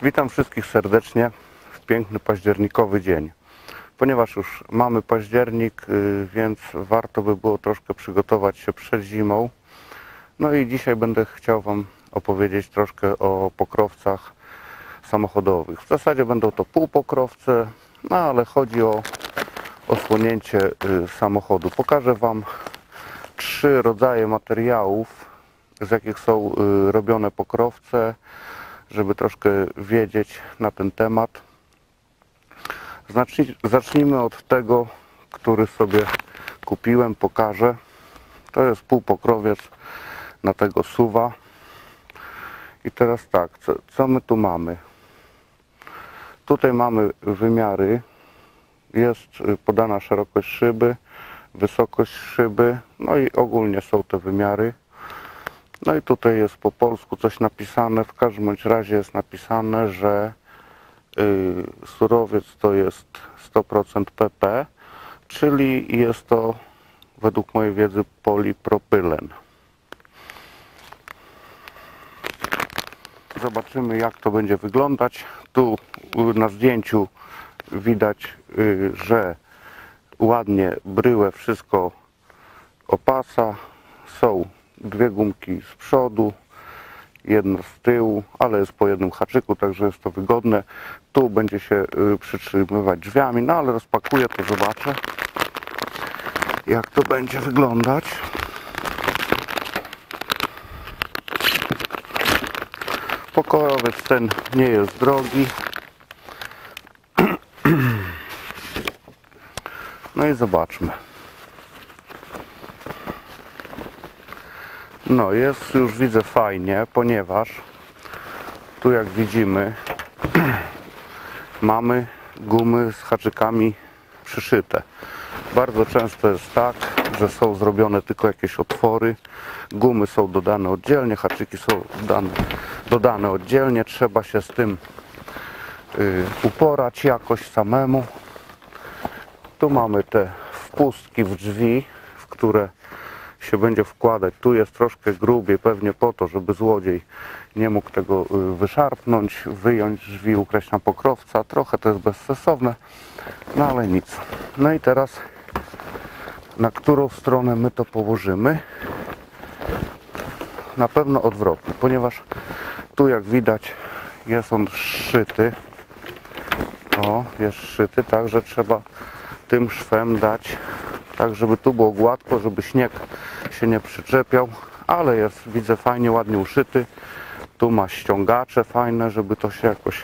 Witam wszystkich serdecznie w piękny październikowy dzień. Ponieważ już mamy październik, więc warto by było troszkę przygotować się przed zimą. No i dzisiaj będę chciał Wam opowiedzieć troszkę o pokrowcach samochodowych. W zasadzie będą to półpokrowce, no ale chodzi o osłonięcie samochodu. Pokażę Wam 3 rodzaje materiałów, z jakich są robione pokrowce, żeby troszkę wiedzieć na ten temat. Zacznijmy od tego, który sobie kupiłem, pokażę. To jest półpokrowiec na tego SUV-a. I teraz tak, co my tu mamy? Tutaj mamy wymiary. Jest podana szerokość szyby, wysokość szyby, no i ogólnie są te wymiary. No i tutaj jest po polsku coś napisane, w każdym bądź razie jest napisane, że surowiec to jest 100% PP, czyli jest to według mojej wiedzy polipropylen. Zobaczymy, jak to będzie wyglądać. Tu na zdjęciu widać, że ładnie bryłę wszystko opasa. Są 2 gumki z przodu, jedna z tyłu, ale jest po jednym haczyku, także jest to wygodne. Tu będzie się przytrzymywać drzwiami, no ale rozpakuję, to zobaczę, jak to będzie wyglądać. Pokrowiec ten nie jest drogi. No i zobaczmy. No jest już, widzę, fajnie, ponieważ tu, jak widzimy, mamy gumy z haczykami przyszyte. Bardzo często jest tak, że są zrobione tylko jakieś otwory. Gumy są dodane oddzielnie, haczyki są dodane oddzielnie. Trzeba się z tym uporać jakoś samemu. Tu mamy te wpustki w drzwi, w które się będzie wkładać. Tu jest troszkę grubiej, pewnie po to, żeby złodziej nie mógł tego wyszarpnąć, wyjąć drzwi, ukraść na pokrowca. Trochę to jest bezsensowne, no ale nic. No i teraz na którą stronę my to położymy? Na pewno odwrotnie, ponieważ tu, jak widać, jest on zszyty. O, jest zszyty, także trzeba tym szwem dać tak, żeby tu było gładko, żeby śnieg się nie przyczepiał, ale jest, widzę, fajnie, ładnie uszyty. Tu ma ściągacze fajne, żeby to się jakoś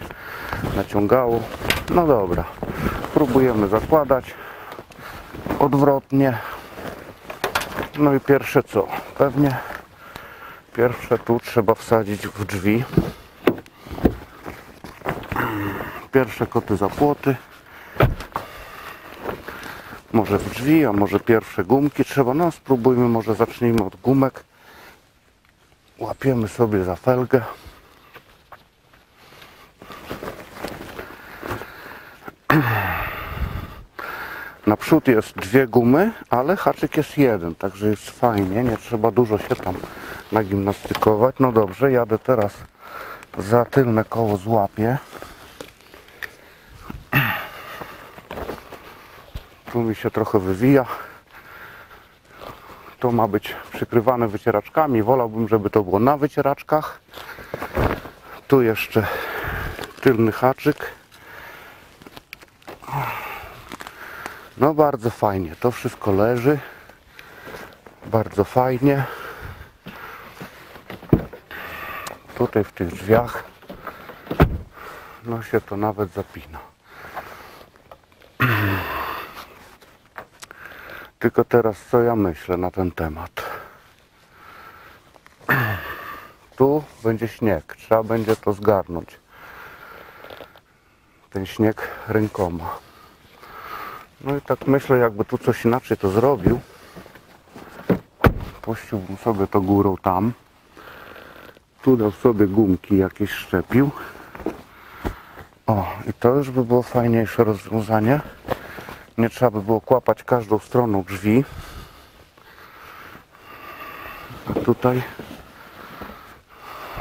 naciągało. No dobra, próbujemy zakładać odwrotnie. No i pierwsze co? Pewnie pierwsze tu trzeba wsadzić w drzwi. Pierwsze koty za płoty. Może w drzwi, a może pierwsze gumki trzeba. No spróbujmy, może zacznijmy od gumek. Łapiemy sobie za felgę. Naprzód jest 2 gumy, ale haczyk jest 1, także jest fajnie, nie trzeba dużo się tam nagimnastykować. No dobrze, jadę teraz za tylne koło, złapię. Tu mi się trochę wywija. To ma być przykrywane wycieraczkami. Wolałbym, żeby to było na wycieraczkach. Tu jeszcze tylny haczyk. No bardzo fajnie. To wszystko leży. Bardzo fajnie. Tutaj w tych drzwiach no się to nawet zapina. Tylko teraz co ja myślę na ten temat. Tu będzie śnieg. Trzeba będzie to zgarnąć. Ten śnieg rękoma. No i tak myślę, jakby tu coś inaczej to zrobił. Puściłbym sobie to górą tam. Tu dał sobie gumki jakieś, szczepił. O, i to już by było fajniejsze rozwiązanie. Nie trzeba by było kłapać każdą stroną drzwi. A tutaj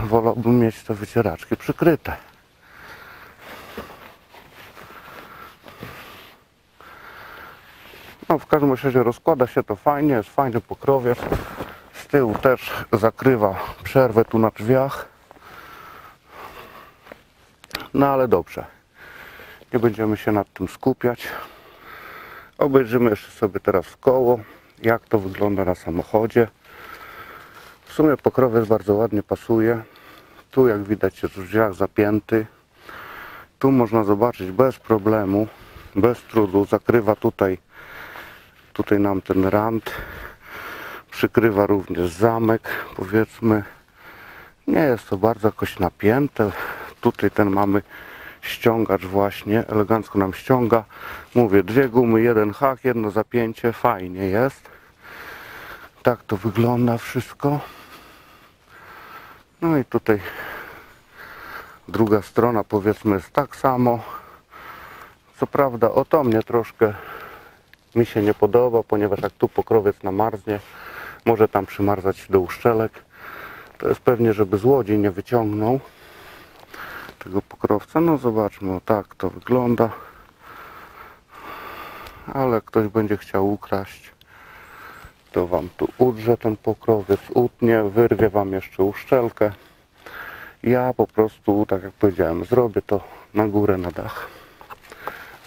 wolałbym mieć te wycieraczki przykryte. No, w każdym razie rozkłada się to fajnie, jest fajny pokrowiec. Z tyłu też zakrywa przerwę tu na drzwiach. No ale dobrze, nie będziemy się nad tym skupiać. Obejrzymy jeszcze sobie teraz w koło, jak to wygląda na samochodzie. W sumie pokrowiec bardzo ładnie pasuje. Tu jak widać jest w drzwiach zapięty. Tu można zobaczyć bez problemu, bez trudu. Zakrywa tutaj nam ten rant. Przykrywa również zamek, powiedzmy. Nie jest to bardzo jakoś napięte. Tutaj ten mamy ściągacz właśnie, elegancko nam ściąga. Mówię, dwie gumy, jeden hak, jedno zapięcie, fajnie jest. Tak to wygląda wszystko. No i tutaj druga strona, powiedzmy, jest tak samo. Co prawda o to mnie troszkę mi się nie podoba, ponieważ jak tu pokrowiec namarznie, może tam przymarzać do uszczelek. To jest pewnie, żeby złodziej nie wyciągnął tego pokrowca. No zobaczmy, o tak to wygląda. Ale jak ktoś będzie chciał ukraść, to wam tu udrze ten pokrowiec, utnie, wyrwie wam jeszcze uszczelkę. Ja po prostu, tak jak powiedziałem, zrobię to na górę, na dach.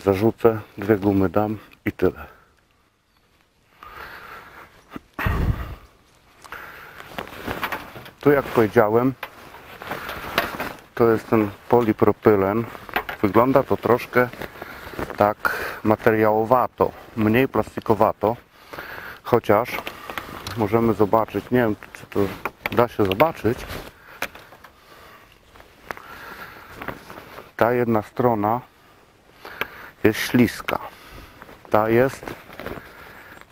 Zarzucę, dwie gumy dam i tyle. Tu jak powiedziałem, to jest ten polipropylen. Wygląda to troszkę tak materiałowato, mniej plastikowato. Chociaż możemy zobaczyć, nie wiem czy to da się zobaczyć. Ta jedna strona jest śliska. Ta jest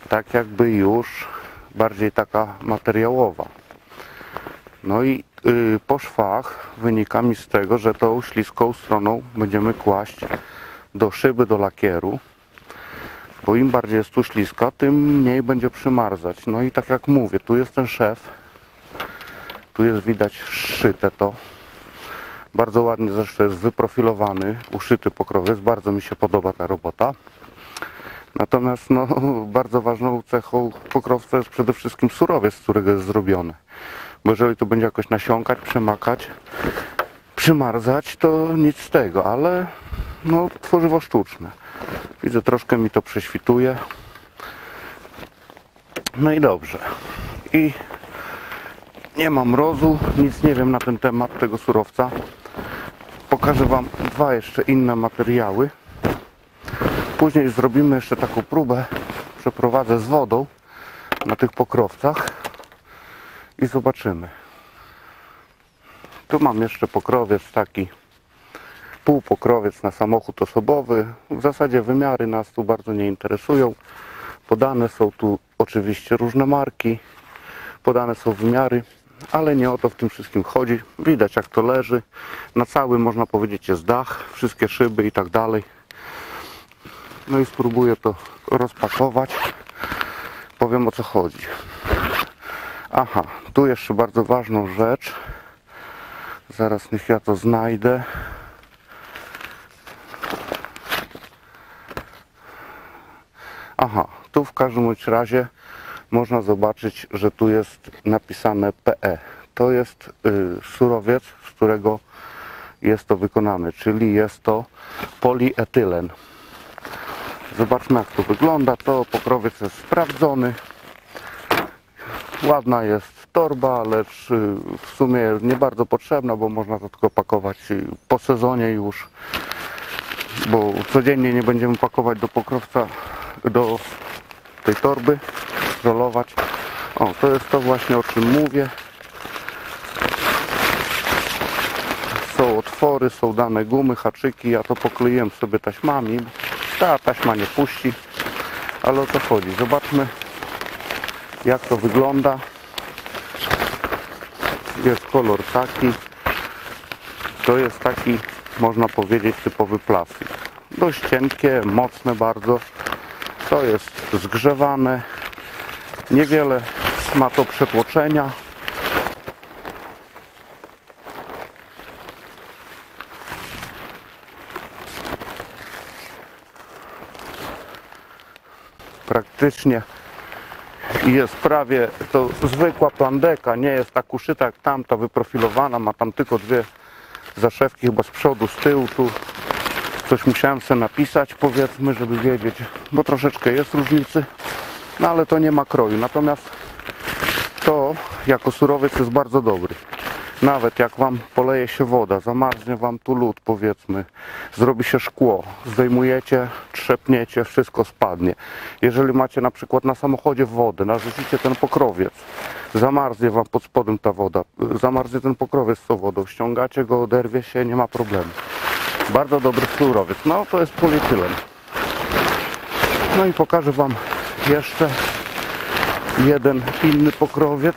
tak jakby już bardziej taka materiałowa. No i po szwach wynika mi z tego, że tą śliską stroną będziemy kłaść do szyby, do lakieru. Bo im bardziej jest tu śliska, tym mniej będzie przymarzać. No i tak jak mówię, tu jest ten szef. Tu jest widać szyte to. Bardzo ładnie zresztą jest wyprofilowany, uszyty pokrowiec. Bardzo mi się podoba ta robota. Natomiast no, bardzo ważną cechą pokrowca jest przede wszystkim surowiec, z którego jest zrobiony. Bo jeżeli to będzie jakoś nasiąkać, przemakać, przymarzać, to nic z tego, ale no, tworzywo sztuczne. Widzę, troszkę mi to prześwituje. No i dobrze. I nie mam mrozu, nic nie wiem na ten temat tego surowca. Pokażę wam dwa jeszcze inne materiały. Później zrobimy jeszcze taką próbę, przeprowadzę z wodą na tych pokrowcach i zobaczymy. Tu mam jeszcze pokrowiec taki, półpokrowiec na samochód osobowy. W zasadzie wymiary nas tu bardzo nie interesują. Podane są tu oczywiście różne marki, podane są wymiary, ale nie o to w tym wszystkim chodzi. Widać jak to leży. Na całym, można powiedzieć, jest dach, wszystkie szyby i tak dalej. No i spróbuję to rozpakować. Powiem o co chodzi. Aha, tu jeszcze bardzo ważną rzecz. Zaraz niech ja to znajdę. Aha, tu w każdym razie można zobaczyć, że tu jest napisane PE. To jest surowiec, z którego jest to wykonane, czyli jest to polietylen. Zobaczmy jak to wygląda. To pokrowiec jest sprawdzony. Ładna jest torba, lecz w sumie nie bardzo potrzebna, bo można to tylko pakować po sezonie już. Bo codziennie nie będziemy pakować do pokrowca, do tej torby, rolować. O, to jest to właśnie, o czym mówię. Są otwory, są dane gumy, haczyki. Ja to pokleiłem sobie taśmami. Ta taśma nie puści, ale o co chodzi? Zobaczmy jak to wygląda. Jest kolor taki. To jest taki, można powiedzieć, typowy plastik. Dość cienkie, mocne bardzo. To jest zgrzewane. Niewiele ma to przetłoczenia. praktycznie jest prawie to zwykła plandeka, nie jest tak uszyta jak tamta, wyprofilowana, ma tam tylko dwie zaszewki chyba z przodu, z tyłu. Tu coś musiałem sobie napisać, powiedzmy, żeby wiedzieć, bo troszeczkę jest różnicy, no ale to nie ma kroju. Natomiast to jako surowiec jest bardzo dobry. Nawet jak wam poleje się woda, zamarznie wam tu lód, powiedzmy, zrobi się szkło, zdejmujecie, trzepniecie, wszystko spadnie. Jeżeli macie na przykład na samochodzie wodę, narzucicie ten pokrowiec, zamarznie wam pod spodem ta woda, zamarznie ten pokrowiec z tą wodą, ściągacie go, oderwie się, nie ma problemu. Bardzo dobry surowiec. No to jest polietylen. No i pokażę wam jeszcze jeden inny pokrowiec.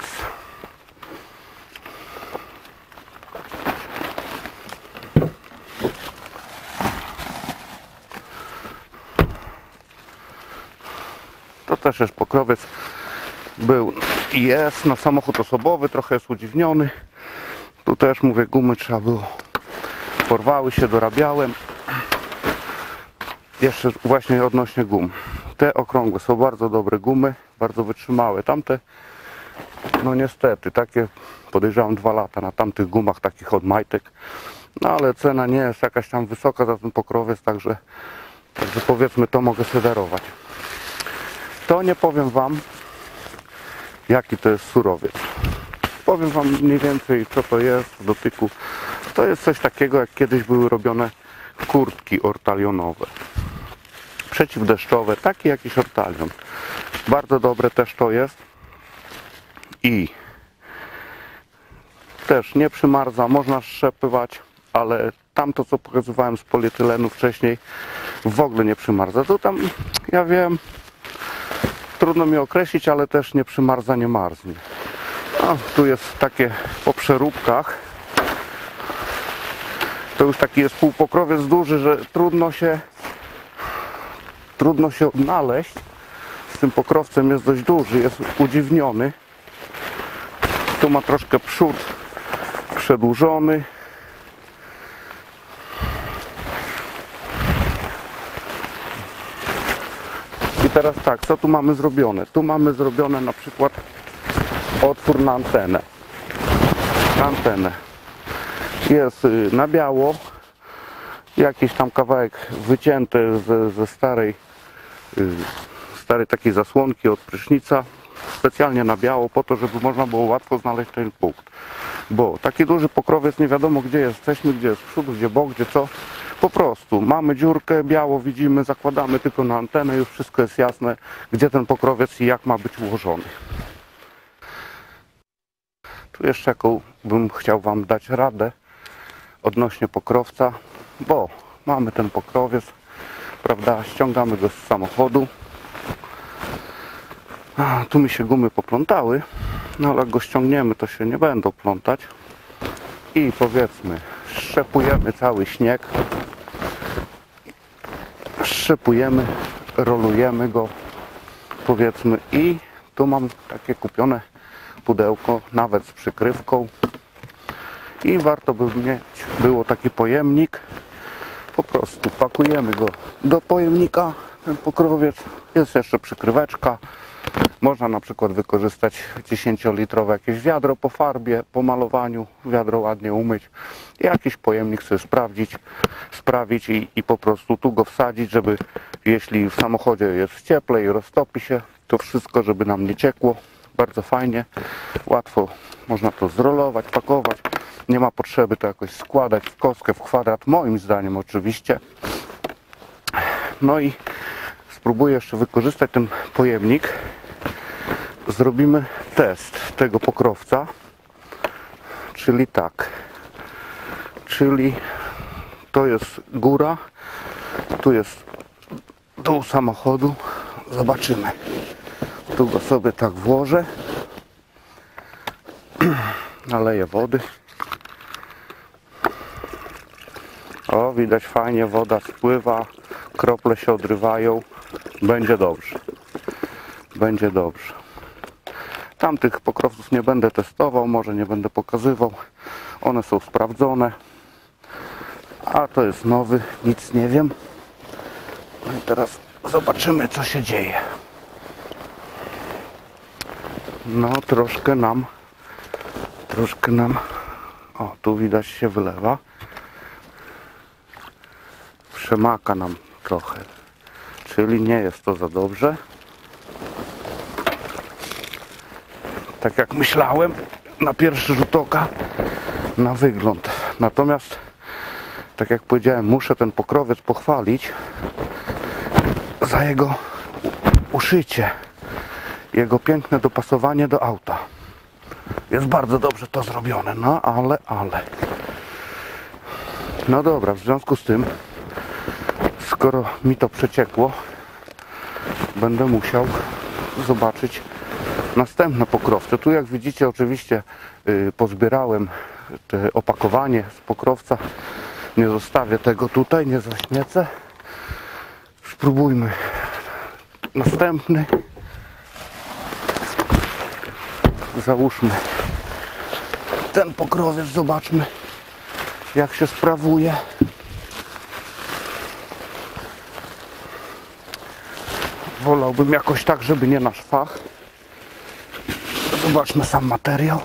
To też jest pokrowiec. Był i jest na samochód osobowy, trochę jest udziwniony. Tu też mówię, gumy trzeba było. Porwały się, dorabiałem. Jeszcze właśnie odnośnie gum. Te okrągłe są bardzo dobre gumy, bardzo wytrzymałe. Tamte, no niestety, takie podejrzewam 2 lata na tamtych gumach takich od majtek. No ale cena nie jest jakaś tam wysoka za ten pokrowiec, także powiedzmy to mogę sobie darować. To nie powiem wam, jaki to jest surowiec. Powiem wam mniej więcej, co to jest w dotyku. To jest coś takiego, jak kiedyś były robione kurtki ortalionowe. Przeciwdeszczowe, taki jakiś ortalion. Bardzo dobre też to jest. I też nie przymarza, można szczepywać, ale tamto, co pokazywałem z polietylenu wcześniej, w ogóle nie przymarza. To tam, ja wiem, trudno mi określić, ale też nie przymarza, nie marznie. No, tu jest takie po przeróbkach. To już taki jest półpokrowiec duży, że trudno się odnaleźć. Z tym pokrowcem jest dość duży, jest udziwniony. Tu ma troszkę przód przedłużony. I teraz tak, co tu mamy zrobione? Tu mamy zrobione na przykład otwór na antenę. Jest na biało, jakiś tam kawałek wycięty ze starej takiej zasłonki od prysznica, specjalnie na biało, po to, żeby można było łatwo znaleźć ten punkt. Bo taki duży pokrowiec, nie wiadomo gdzie jesteśmy, gdzie jest przód, gdzie bok, gdzie co. Po prostu mamy dziurkę, biało widzimy, zakładamy tylko na antenę, już wszystko jest jasne, gdzie ten pokrowiec i jak ma być ułożony. Tu jeszcze jaką bym chciał wam dać radę odnośnie pokrowca, bo mamy ten pokrowiec, prawda, ściągamy go z samochodu. Tu mi się gumy poplątały, no ale jak go ściągniemy, to się nie będą plątać. I powiedzmy, szczepujemy cały śnieg, szczepujemy, rolujemy go, powiedzmy, i tu mam takie kupione pudełko, nawet z przykrywką. I warto by mieć było taki pojemnik. Po prostu pakujemy go do pojemnika, ten pokrowiec. Jest jeszcze przykryweczka. Można na przykład wykorzystać 10-litrowe jakieś wiadro po farbie, po malowaniu, wiadro ładnie umyć i jakiś pojemnik sobie sprawić i po prostu tu go wsadzić, żeby jeśli w samochodzie jest cieplej, roztopi się, to wszystko, żeby nam nie ciekło. Bardzo fajnie, łatwo można to zrolować, pakować. Nie ma potrzeby to jakoś składać w kostkę, w kwadrat, moim zdaniem oczywiście. No i spróbuję jeszcze wykorzystać ten pojemnik. Zrobimy test tego pokrowca. Czyli tak. Czyli to jest góra, tu jest dół samochodu. Zobaczymy. Tu go sobie tak włożę. Naleję wody. O, widać fajnie, woda spływa, krople się odrywają. Będzie dobrze. Będzie dobrze. Tamtych pokrowców nie będę testował, może nie będę pokazywał. One są sprawdzone. A to jest nowy, nic nie wiem. No i teraz zobaczymy, co się dzieje. no troszkę nam, o tu widać się wylewa, przemaka nam trochę, czyli nie jest to za dobrze, tak jak myślałem na pierwszy rzut oka, na wygląd. Natomiast tak jak powiedziałem, muszę ten pokrowiec pochwalić za jego uszycie, jego piękne dopasowanie do auta. Jest bardzo dobrze to zrobione, no ale. No dobra, w związku z tym, skoro mi to przeciekło, będę musiał zobaczyć następne pokrowce. Tu jak widzicie oczywiście pozbierałem te opakowanie z pokrowca. Nie zostawię tego tutaj, nie zaśmiecę. Spróbujmy następny. Załóżmy ten pokrowiec, zobaczmy jak się sprawuje. Wolałbym jakoś tak, żeby nie nasz fach. Zobaczmy sam materiał.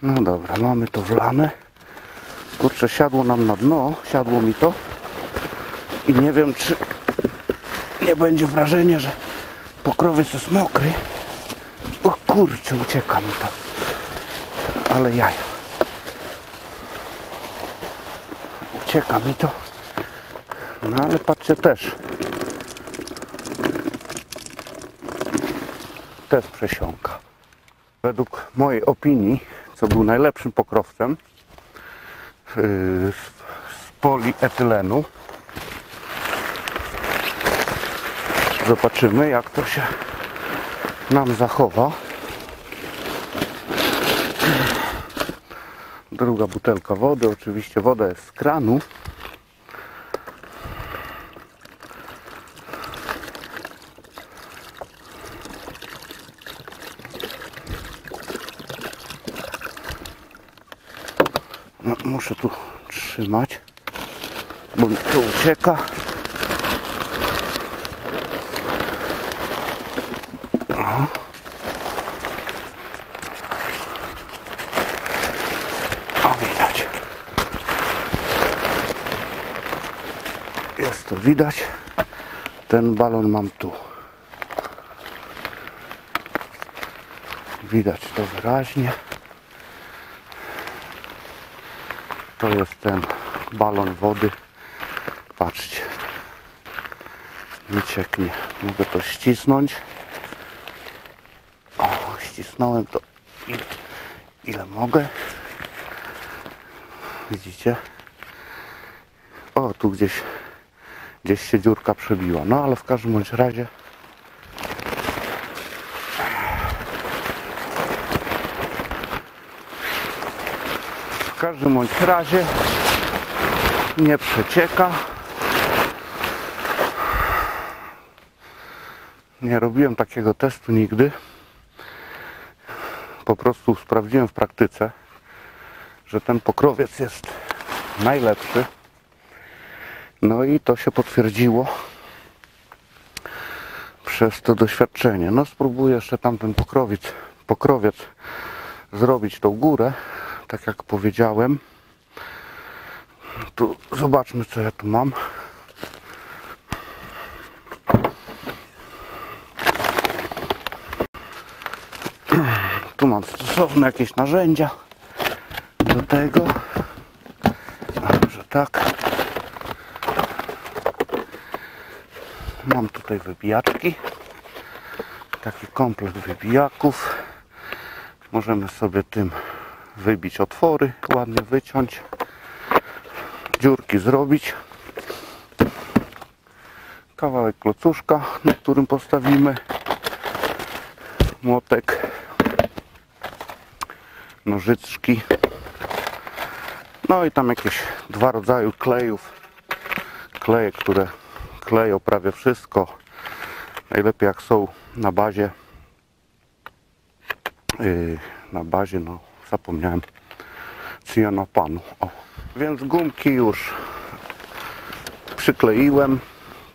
No dobra, mamy to wlane. Kurczę, siadło nam na dno, siadło mi to i nie wiem, czy nie będzie wrażenia, że pokrowiec jest mokry. O kurczę, ucieka mi to. Ale jaja. Ucieka mi to. No ale patrzcie też. Też przesiąka. Według mojej opinii, co był najlepszym pokrowcem z polietylenu. Zobaczymy, jak to się nam zachowa. Druga butelka wody. Oczywiście woda jest z kranu. No, muszę tu trzymać, bo mi to ucieka. O, widać. Jest to widać. Ten balon mam tu. Widać to wyraźnie. To jest ten balon wody. Patrzcie. Nie cieknie. Mogę to ścisnąć. O, ścisnąłem to ile mogę. Widzicie? O, tu gdzieś się dziurka przebiła. No ale w każdym bądź razie nie przecieka. Nie robiłem takiego testu nigdy. Po prostu sprawdziłem w praktyce, że ten pokrowiec jest najlepszy. No i to się potwierdziło przez to doświadczenie. No spróbuję jeszcze tamten pokrowiec zrobić tą górę, tak jak powiedziałem. Tu zobaczmy, co ja tu mam. Tu mam stosowne jakieś narzędzia do tego. Dobrze, tak. Mam tutaj wybijaczki. Taki komplet wybijaków. Możemy sobie tym wybić otwory, ładnie wyciąć, dziurki zrobić. Kawałek klocuszka, na którym postawimy młotek, nożyczki, no i tam jakieś dwa rodzaje klejów. Kleje, które kleją prawie wszystko. Najlepiej jak są na bazie, no zapomniałem, cyjanopanu. O. Więc gumki już przykleiłem.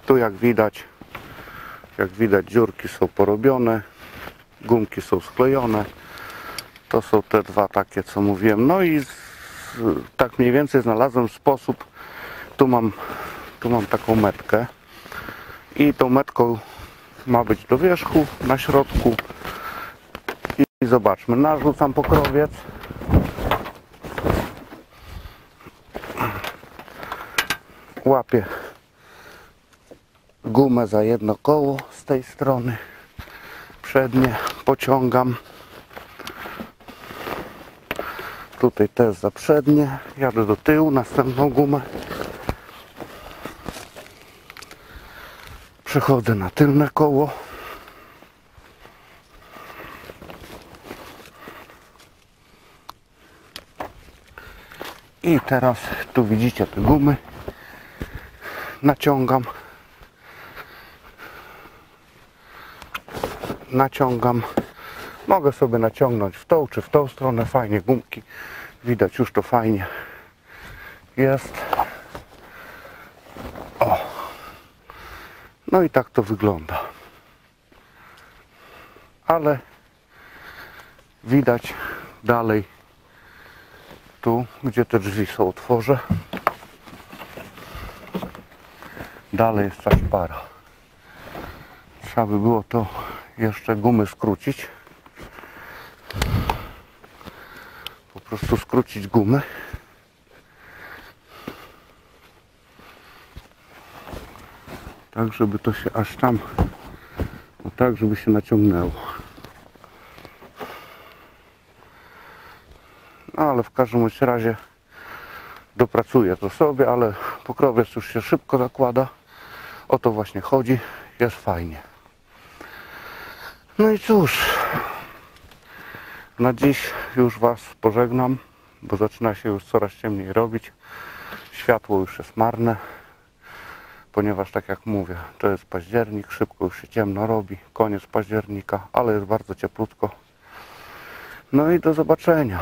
Tu jak widać dziurki są porobione, gumki są sklejone. To są te dwa takie, co mówiłem. No i tak mniej więcej znalazłem sposób. Tu mam taką metkę i tą metką ma być do wierzchu, na środku. I zobaczmy, narzucam pokrowiec. Łapię gumę za jedno koło z tej strony, przednie pociągam, tutaj też za przednie, jadę do tyłu, następną gumę, przechodzę na tylne koło, i teraz tu widzicie te gumy, naciągam, mogę sobie naciągnąć w tą czy w tą stronę, fajnie gumki, widać już to fajnie jest. O. No i tak to wygląda, ale widać dalej tu, gdzie te drzwi są, otworzę, dalej jest ta szpara. Trzeba by było to jeszcze gumy skrócić, po prostu skrócić gumy, tak żeby to się aż tam, no tak żeby się naciągnęło. No ale w każdym razie dopracuję to sobie, ale pokrowiec już się szybko zakłada, o to właśnie chodzi, jest fajnie. No i cóż, na dziś już Was pożegnam, bo zaczyna się już coraz ciemniej robić. Światło już jest marne, ponieważ tak jak mówię, to jest październik, szybko już się ciemno robi, koniec października, ale jest bardzo cieplutko. No i do zobaczenia.